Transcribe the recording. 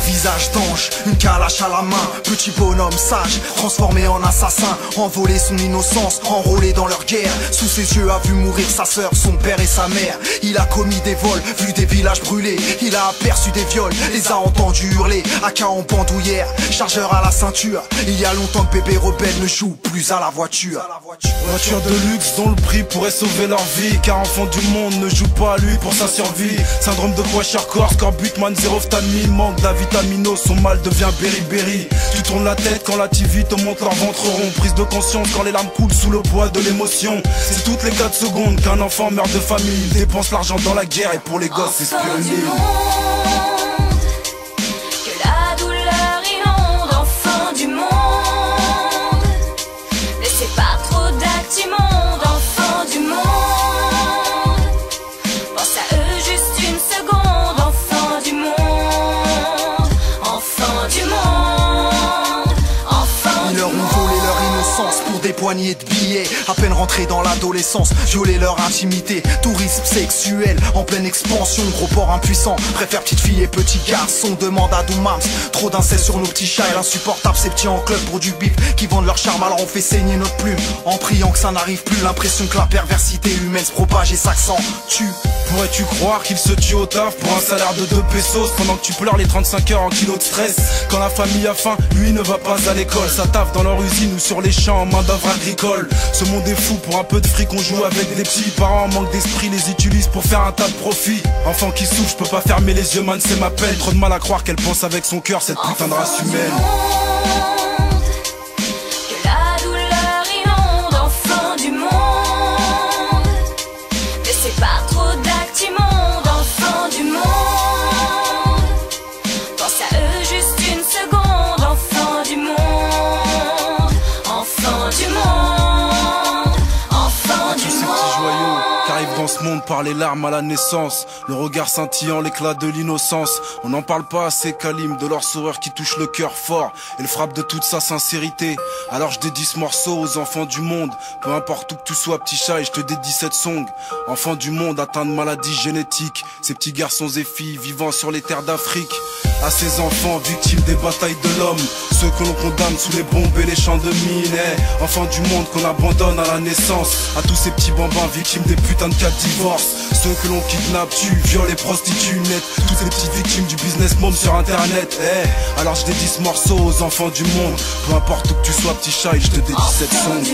visage d'ange, une calache à la main, petit bonhomme sage, transformé en assassin, envolé son innocence, enrôlé dans leur guerre. Sous ses yeux a vu mourir sa sœur, son père et sa mère. Il a commis des vols, vu des villages brûlés, il a aperçu des viols, les a entendus hurler. AK en bandoulière, chargeur à la ceinture. Il y a longtemps que bébé rebelle ne joue plus à la voiture. Voiture de luxe dont le prix pourrait sauver leur vie, car enfant du monde ne joue pas à lui pour sa survie. Syndrome de kwashiorkor, scorbutman, zéro vitamine, manque d'avitaminose, son mal devient beriberi. Tu tournes la tête quand la TV te montre leur ventre rond, prise de conscience quand les larmes coulent sous le poids de l'émotion. C'est toutes les 4 secondes qu'un enfant meurt de famille, il dépense l'argent dans la guerre et pour les gosses c'est spirituel. Des poignées de billets, à peine rentrés dans l'adolescence, violer leur intimité, tourisme sexuel en pleine expansion, gros porc impuissant, préfère petite fille et petit garçon, demande à Doumams, trop d'inceste sur nos petits chats, insupportable ces petits en club pour du bif, qui vendent leur charme alors on fait saigner notre plume, en priant que ça n'arrive plus, l'impression que la perversité humaine se propage et s'accentue. Pourrais-tu croire qu'il se tue au taf pour un salaire de 2 pesos, pendant que tu pleures les 35 heures en kilo de stress? Quand la famille a faim, lui ne va pas à l'école, ça taffe dans leur usine ou sur les champs en main d'œuvre agricole. Ce monde est fou, pour un peu de fric on joue avec des petits parents en manque d'esprit, les utilisent pour faire un tas de profit. Enfant qui souffre, je peux pas fermer les yeux, man c'est ma peine. Trop de mal à croire qu'elle pense avec son cœur, cette putain de race humaine. Dans ce monde par les larmes à la naissance, le regard scintillant, l'éclat de l'innocence. On n'en parle pas assez, Kalim, de leur sourire qui touche le cœur fort et le frappe de toute sa sincérité. Alors je dédie ce morceau aux enfants du monde, peu importe où que tu sois petit chat, et je te dédie cette song. Enfants du monde atteints de maladies génétiques, ces petits garçons et filles vivant sur les terres d'Afrique. À ces enfants victimes des batailles de l'homme, ceux que l'on condamne sous les bombes et les champs de mines. Enfants du monde qu'on abandonne à la naissance, à tous ces petits bambins victimes des putains de cas de divorce, ceux que l'on kidnappe, tue, viole et prostitue net, toutes ces petites victimes du business mom sur internet. Alors je dédie ce morceau aux enfants du monde, peu importe où que tu sois petit chat, et je te dédie cette song.